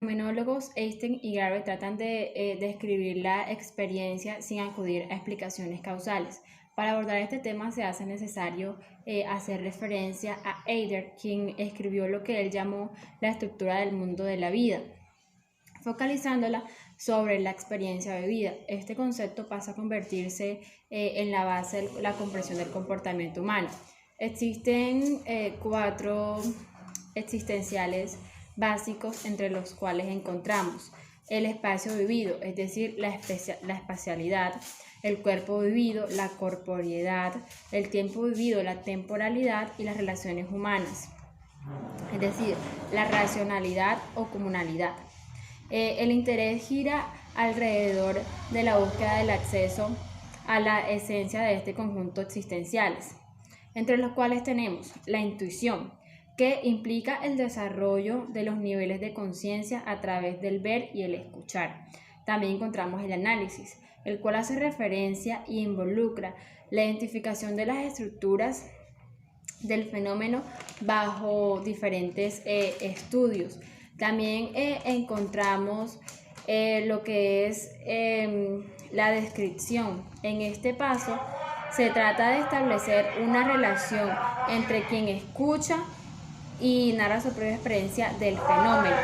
Fenomenólogos Einstein y Garrett tratan de describir la experiencia sin acudir a explicaciones causales. Para abordar este tema se hace necesario hacer referencia a Eider, quien escribió lo que él llamó la estructura del mundo de la vida, focalizándola sobre la experiencia vivida. Este concepto pasa a convertirse en la base de la comprensión del comportamiento humano. Existen cuatro existenciales básicos entre los cuales encontramos el espacio vivido, es decir, la espacialidad, el cuerpo vivido, la corporeidad, el tiempo vivido, la temporalidad y las relaciones humanas, es decir, la racionalidad o comunalidad. El interés gira alrededor de la búsqueda del acceso a la esencia de este conjunto existenciales, entre los cuales tenemos la intuición, que implica el desarrollo de los niveles de conciencia a través del ver y el escuchar. También encontramos el análisis, el cual hace referencia y involucra la identificación de las estructuras del fenómeno bajo diferentes estudios. También encontramos lo que es la descripción. En este paso se trata de establecer una relación entre quien escucha y narra su propia experiencia del fenómeno.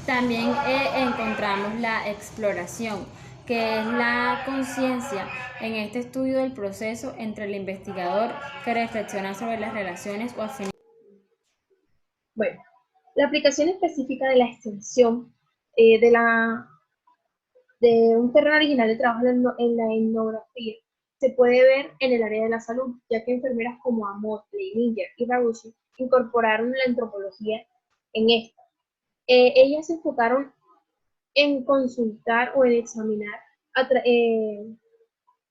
También encontramos la exploración, que es la conciencia en este estudio del proceso entre el investigador que reflexiona sobre las relaciones o afinidades. Bueno, la aplicación específica de la extensión de un terreno original de trabajo en la etnografía se puede ver en el área de la salud, ya que enfermeras como Amott, Leininger y Raguchi incorporaron la antropología en esta. Ellas se enfocaron en consultar o en examinar en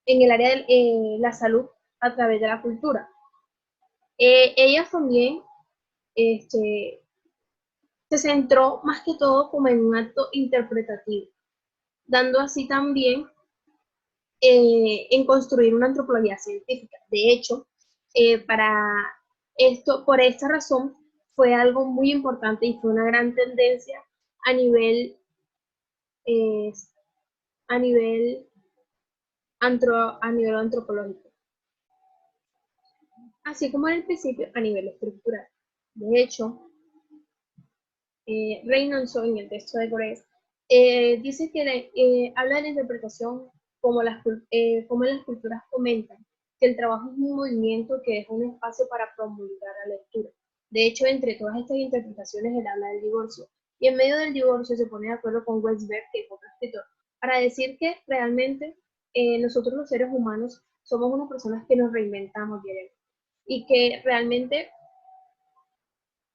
el área de la salud a través de la cultura. Ellas también este, se centró más que todo como en un acto interpretativo, dando así también en construir una antropología científica. De hecho, por esta razón, fue algo muy importante y fue una gran tendencia a nivel, eh, a nivel, a nivel antropológico, así como en el principio a nivel estructural. De hecho, Reynoldson, en el texto de Grace, dice que habla de la interpretación como las culturas comentan, que el trabajo es un movimiento que deja un espacio para promulgar la lectura. De hecho, entre todas estas interpretaciones, él habla del divorcio. Y en medio del divorcio se pone de acuerdo con Westberg, que es otro escritor, para decir que realmente nosotros los seres humanos somos unas personas que nos reinventamos diariamente. Y que realmente,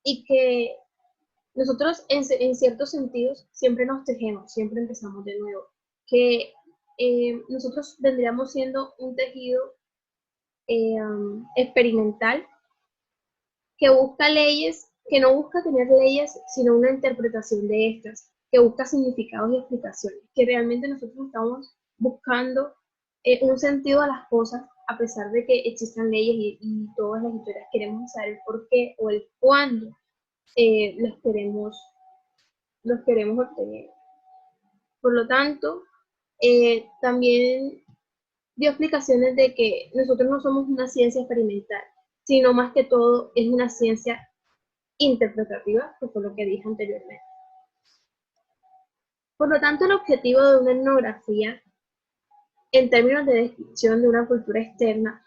y que nosotros en ciertos sentidos siempre nos tejemos, siempre empezamos de nuevo, que nosotros vendríamos siendo un tejido experimental que busca leyes, que no busca tener leyes, sino una interpretación de estas, que busca significados y explicaciones, que realmente nosotros estamos buscando un sentido a las cosas, a pesar de que existan leyes y todas las historias queremos saber el por qué o el cuándo los queremos obtener. Por lo tanto, también dio explicaciones de que nosotros no somos una ciencia experimental, sino más que todo es una ciencia interpretativa, que fue lo que dije anteriormente. Por lo tanto, el objetivo de una etnografía, en términos de descripción de una cultura externa,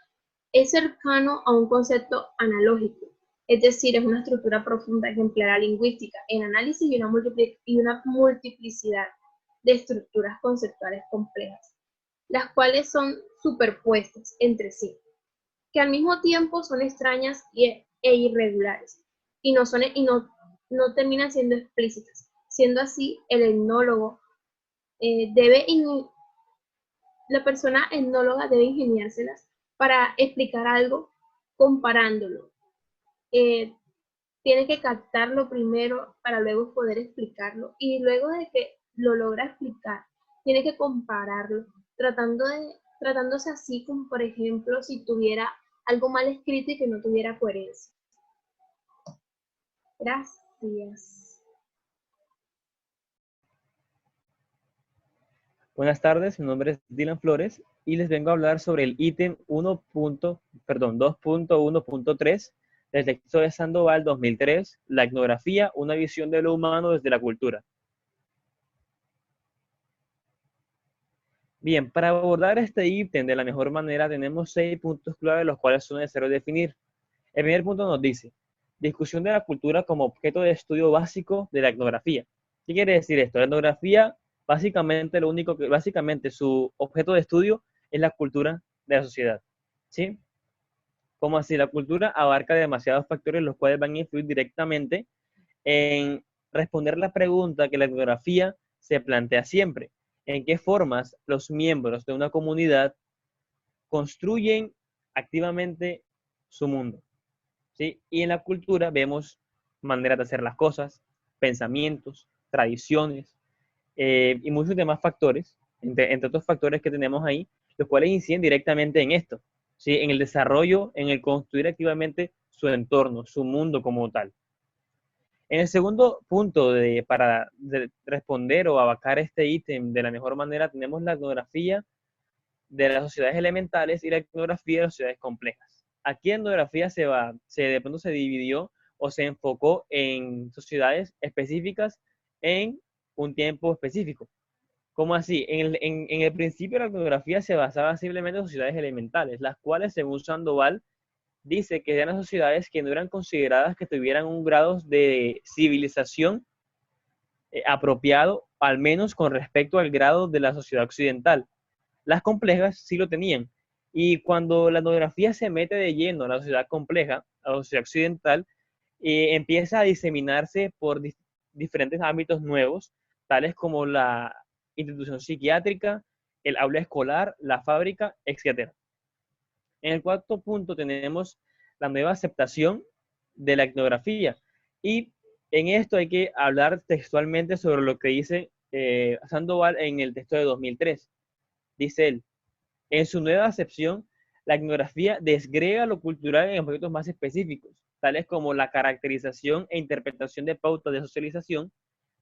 es cercano a un concepto analógico, es decir, es una estructura profunda ejemplar lingüística en análisis y una multiplicidad de estructuras conceptuales complejas, las cuales son superpuestas entre sí, que al mismo tiempo son extrañas e irregulares, y no terminan siendo explícitas. Siendo así, el etnólogo la persona etnóloga debe ingeniárselas para explicar algo comparándolo. Eh, Tiene que captarlo primero para luego poder explicarlo, y luego de que lo logra explicar, tiene que compararlo, tratándose así como, por ejemplo, si tuviera algo mal escrito y que no tuviera coherencia. Gracias. Buenas tardes, mi nombre es Dylan Flores y les vengo a hablar sobre el ítem 2.1.3 del texto de Sandoval 2003, la etnografía, una visión de lo humano desde la cultura. Bien, para abordar este ítem de la mejor manera tenemos 6 puntos clave los cuales son necesarios definir. El primer punto nos dice, discusión de la cultura como objeto de estudio básico de la etnografía. ¿Qué quiere decir esto? La etnografía, básicamente su objeto de estudio es la cultura de la sociedad. ¿Sí? Como así, la cultura abarca demasiados factores los cuales van a influir directamente en responder la pregunta que la etnografía se plantea siempre. ¿En qué formas los miembros de una comunidad construyen activamente su mundo? ¿Sí? Y en la cultura vemos maneras de hacer las cosas, pensamientos, tradiciones y muchos demás factores, entre otros factores que tenemos ahí, los cuales inciden directamente en esto, ¿sí? En el desarrollo, en el construir activamente su entorno, su mundo como tal. En el segundo punto, para responder o abarcar este ítem de la mejor manera, tenemos la etnografía de las sociedades elementales y la etnografía de las sociedades complejas. Aquí la etnografía de pronto se dividió o se enfocó en sociedades específicas en un tiempo específico. ¿Cómo así? En el principio la etnografía se basaba simplemente en sociedades elementales, las cuales, según Sandoval, dice que eran sociedades que no eran consideradas que tuvieran un grado de civilización apropiado, al menos con respecto al grado de la sociedad occidental. Las complejas sí lo tenían. Y cuando la etnografía se mete de lleno a la sociedad compleja, a la sociedad occidental, empieza a diseminarse por diferentes ámbitos nuevos, tales como la institución psiquiátrica, el aula escolar, la fábrica, etc. En el cuarto punto tenemos la nueva aceptación de la etnografía. Y en esto hay que hablar textualmente sobre lo que dice Sandoval en el texto de 2003. Dice él, en su nueva acepción, la etnografía desgrega lo cultural en aspectos más específicos, tales como la caracterización e interpretación de pautas de socialización,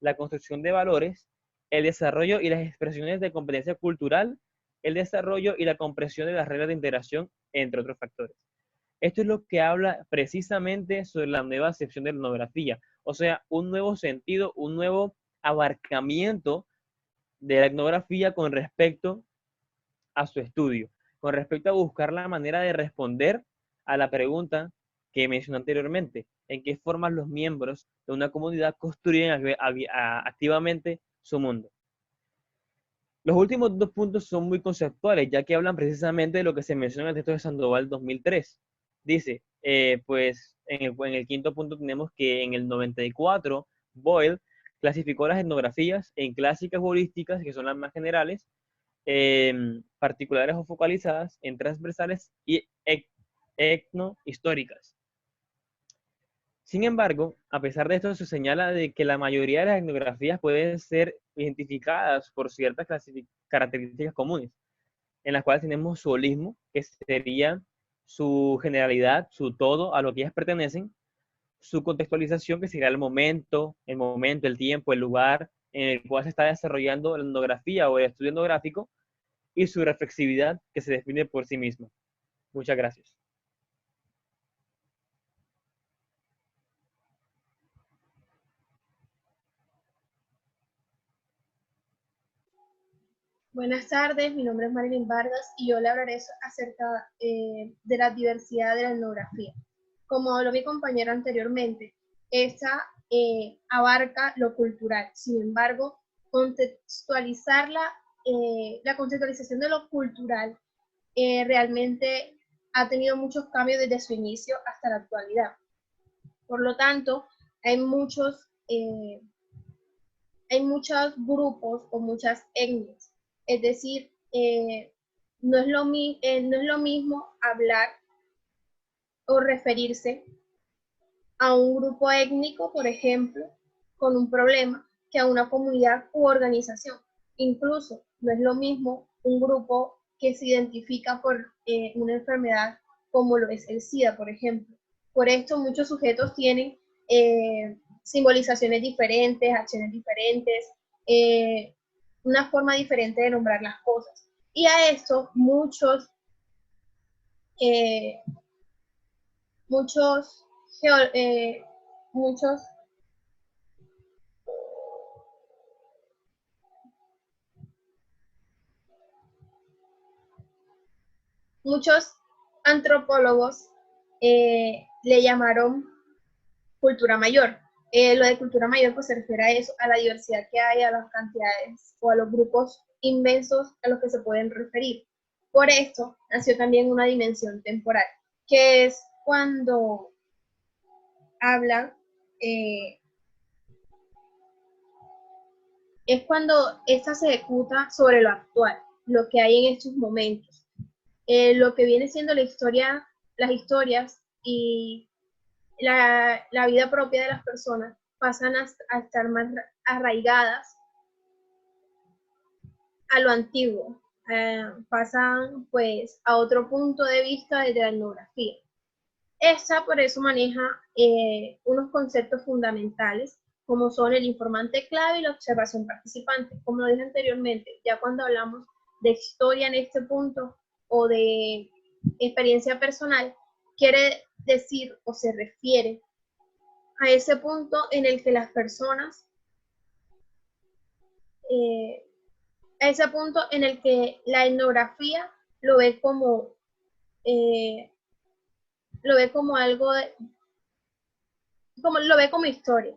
la construcción de valores, el desarrollo y las expresiones de competencia cultural, el desarrollo y la comprensión de las reglas de integración, entre otros factores. Esto es lo que habla precisamente sobre la nueva acepción de la etnografía, o sea, un nuevo sentido, un nuevo abarcamiento de la etnografía con respecto a su estudio, con respecto a buscar la manera de responder a la pregunta que mencioné anteriormente, en qué formas los miembros de una comunidad construyen activamente su mundo. Los últimos 2 puntos son muy conceptuales, ya que hablan precisamente de lo que se menciona en el texto de Sandoval 2003. Dice, pues en el quinto punto tenemos que en el 94, Boyle clasificó las etnografías en clásicas o holísticas, que son las más generales, particulares o focalizadas, en transversales y etnohistóricas. Sin embargo, a pesar de esto, se señala de que la mayoría de las etnografías pueden ser identificadas por ciertas características comunes, en las cuales tenemos su holismo, que sería su generalidad, su todo a lo que ellas pertenecen, su contextualización, que sería el tiempo, el lugar en el cual se está desarrollando la etnografía o el estudio etnográfico, y su reflexividad, que se define por sí misma. Muchas gracias. Buenas tardes, mi nombre es Marilyn Vargas y yo le hablaré acerca de la diversidad de la etnografía. Como habló mi compañero anteriormente, esta abarca lo cultural. Sin embargo, la contextualización de lo cultural realmente ha tenido muchos cambios desde su inicio hasta la actualidad. Por lo tanto, hay muchos grupos o muchas etnias. Es decir, no es lo mismo hablar o referirse a un grupo étnico, por ejemplo, con un problema, que a una comunidad u organización. Incluso no es lo mismo un grupo que se identifica por una enfermedad como lo es el SIDA, por ejemplo. Por esto muchos sujetos tienen simbolizaciones diferentes, acciones diferentes, una forma diferente de nombrar las cosas. Y a esto muchos muchos, muchos muchos antropólogos le llamaron cultura mayor. Lo de cultura mayor pues se refiere a eso, a la diversidad que hay, a las cantidades o a los grupos inmensos a los que se pueden referir. Por esto nació también una dimensión temporal, que es cuando hablan, es cuando esta se ejecuta sobre lo actual, lo que hay en estos momentos. Lo que viene siendo la historia, las historias y la vida propia de las personas pasan a estar más arraigadas a lo antiguo, pasan pues a otro punto de vista de la etnografía. Esta por eso maneja unos conceptos fundamentales como son el informante clave y la observación participante. Como lo dije anteriormente, ya cuando hablamos de historia en este punto o de experiencia personal, quiere decir o se refiere a ese punto en el que las personas, a ese punto en el que la etnografía lo ve como algo lo ve como historia,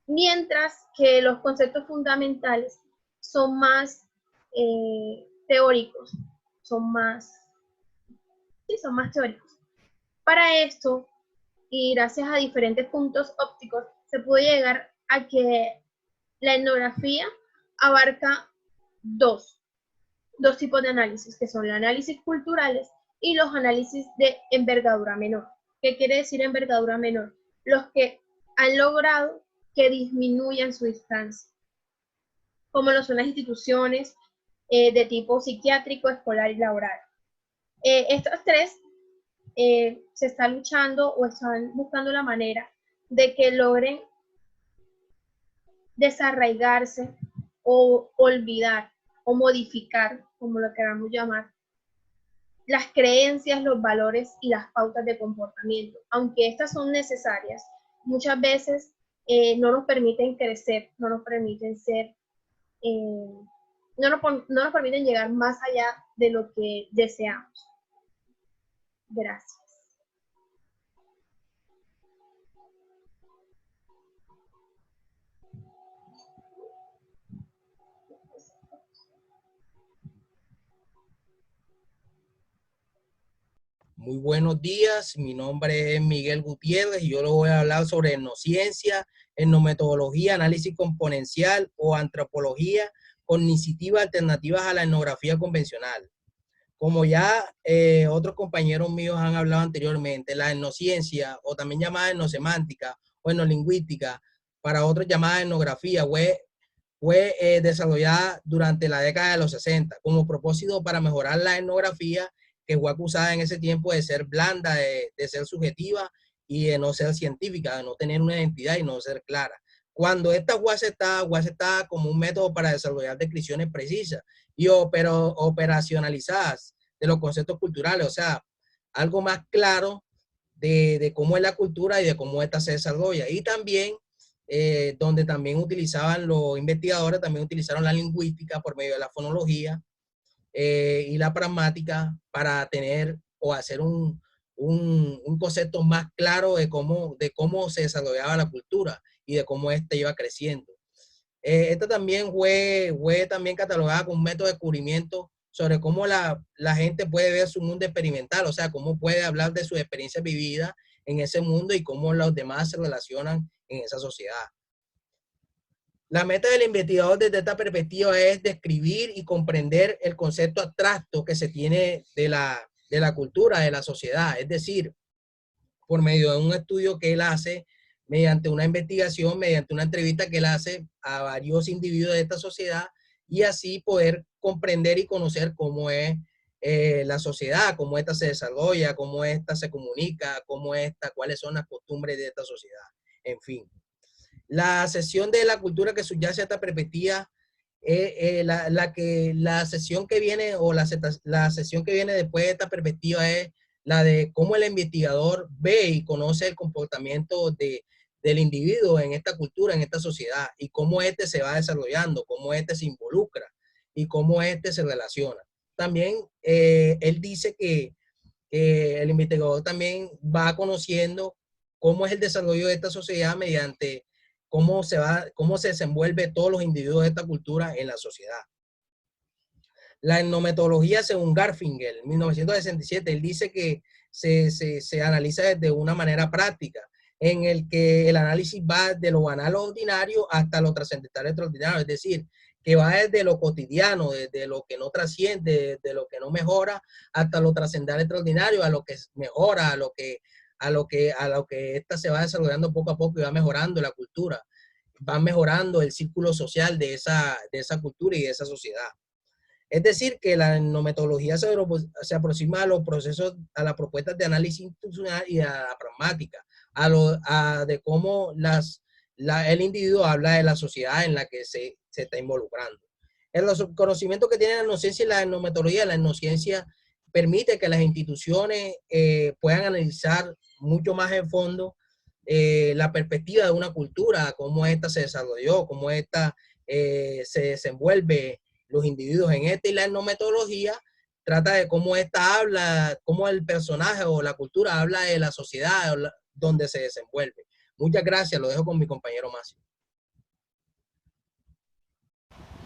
mientras que los conceptos fundamentales son más teóricos, son más teóricos. Para esto, y gracias a diferentes puntos ópticos, se puede llegar a que la etnografía abarca dos tipos de análisis, que son los análisis culturales y los análisis de envergadura menor. ¿Qué quiere decir envergadura menor? Los que han logrado que disminuyan su distancia, como lo son las instituciones de tipo psiquiátrico, escolar y laboral. Estas tres se está luchando o están buscando la manera de que logren desarraigarse o olvidar o modificar, como lo queramos llamar, las creencias, los valores y las pautas de comportamiento. Aunque estas son necesarias, muchas veces no nos permiten crecer, no nos permiten ser, no nos permiten llegar más allá de lo que deseamos. Gracias. Muy buenos días, mi nombre es Miguel Gutiérrez y yo les voy a hablar sobre etnociencia, etnometodología, análisis componencial o antropología cognitiva alternativas a la etnografía convencional. Como ya otros compañeros míos han hablado anteriormente, la etnociencia, o también llamada etnosemántica o etnolingüística, para otros llamada etnografía, fue desarrollada durante la década de los 60 como propósito para mejorar la etnografía, que fue acusada en ese tiempo de ser blanda, de ser subjetiva y de no ser científica, de no tener una identidad y no ser clara. Cuando esta fue aceptada como un método para desarrollar descripciones precisas y operacionalizadas de los conceptos culturales, o sea, algo más claro de cómo es la cultura y de cómo esta se desarrolla. Y también, donde también utilizaban los investigadores, también utilizaron la lingüística por medio de la fonología y la pragmática para tener o hacer un concepto más claro de cómo se desarrollaba la cultura y de cómo ésta iba creciendo. Esta también fue también catalogada como un método de descubrimiento sobre cómo la gente puede ver su mundo experimental, o sea, cómo puede hablar de sus experiencias vividas en ese mundo y cómo los demás se relacionan en esa sociedad. La meta del investigador desde esta perspectiva es describir y comprender el concepto abstracto que se tiene de la cultura, de la sociedad, es decir, por medio de un estudio que él hace, mediante una investigación, mediante una entrevista que él hace a varios individuos de esta sociedad, y así poder comprender y conocer cómo es la sociedad, cómo esta se desarrolla, cómo esta se comunica, cuáles son las costumbres de esta sociedad, en fin. La sesión de la cultura que subyace a esta perspectiva la sesión que viene o la sesión que viene después de esta perspectiva es la de cómo el investigador ve y conoce el comportamiento del individuo en esta cultura, en esta sociedad, y cómo éste se va desarrollando, cómo éste se involucra y cómo éste se relaciona. También él dice que el investigador también va conociendo cómo es el desarrollo de esta sociedad mediante cómo se desenvuelve todos los individuos de esta cultura en la sociedad. La etnometodología según Garfinkel, en 1967, él dice que se analiza desde una manera práctica, en el que el análisis va de lo banal, lo ordinario, hasta lo trascendental, extraordinario, es decir, que va desde lo cotidiano, desde lo que no trasciende, desde lo que no mejora, hasta lo trascendental, extraordinario, a lo que mejora, a lo que esta se va desarrollando poco a poco y va mejorando la cultura, va mejorando el círculo social de esa cultura y de esa sociedad. Es decir, que la etnometodología se aproxima a los procesos, a las propuestas de análisis institucional y a la pragmática, de cómo el individuo habla de la sociedad en la que se está involucrando. En los conocimientos que tiene la etnociencia y la etnometodología, la etnociencia permite que las instituciones puedan analizar mucho más en fondo la perspectiva de una cultura, cómo ésta se desarrolló, cómo ésta se desenvuelve los individuos en esta, y la etnometodología trata de cómo esta habla, cómo el personaje o la cultura habla de la sociedad donde se desenvuelve. Muchas gracias, lo dejo con mi compañero Máximo.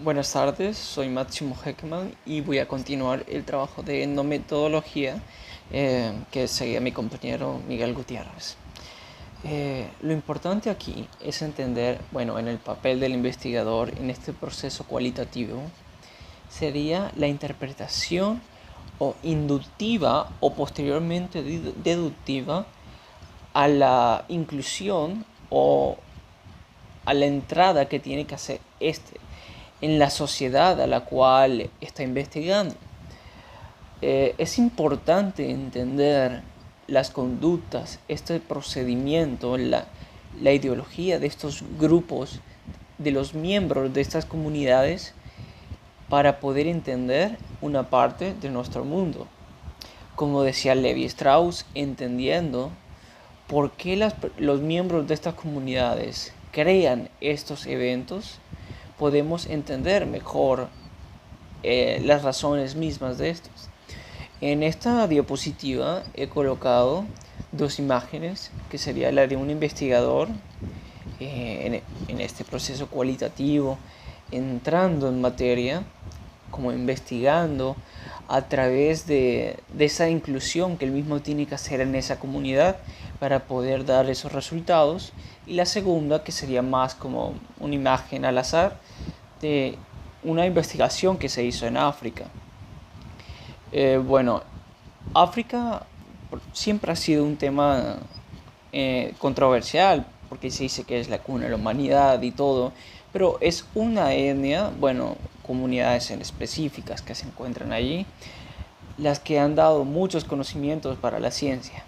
Buenas tardes, soy Máximo Heckman y voy a continuar el trabajo de etnometodología que seguía mi compañero Miguel Gutiérrez. Lo importante aquí es entender, bueno, en el papel del investigador en este proceso cualitativo, sería la interpretación o inductiva o posteriormente deductiva a la inclusión o a la entrada que tiene que hacer en la sociedad a la cual está investigando. Es importante entender las conductas, este procedimiento, la ideología de estos grupos, de los miembros de estas comunidades, para poder entender una parte de nuestro mundo. Como decía Levi Strauss, entendiendo por qué los miembros de estas comunidades crean estos eventos, podemos entender mejor las razones mismas de estos. En esta diapositiva he colocado dos imágenes, que sería la de un investigador en este proceso cualitativo, entrando en materia, como investigando a través de esa inclusión que él mismo tiene que hacer en esa comunidad para poder dar esos resultados. Y la segunda, que sería más como una imagen al azar de una investigación que se hizo en África. Bueno, África siempre ha sido un tema controversial, porque se dice que es la cuna de la humanidad y todo, pero es una etnia, bueno, comunidades en específicas que se encuentran allí, las que han dado muchos conocimientos para la ciencia.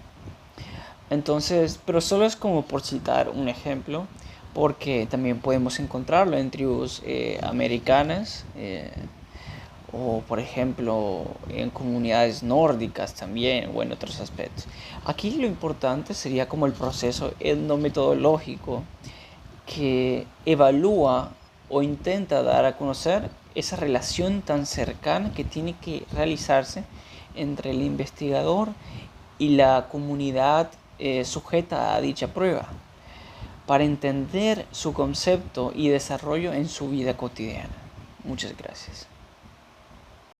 Entonces, pero solo es como por citar un ejemplo, porque también podemos encontrarlo en tribus americanas, o por ejemplo en comunidades nórdicas también, o en otros aspectos. Aquí lo importante sería como el proceso etnometodológico que evalúa o intenta dar a conocer esa relación tan cercana que tiene que realizarse entre el investigador y la comunidad sujeta a dicha prueba, para entender su concepto y desarrollo en su vida cotidiana. Muchas gracias.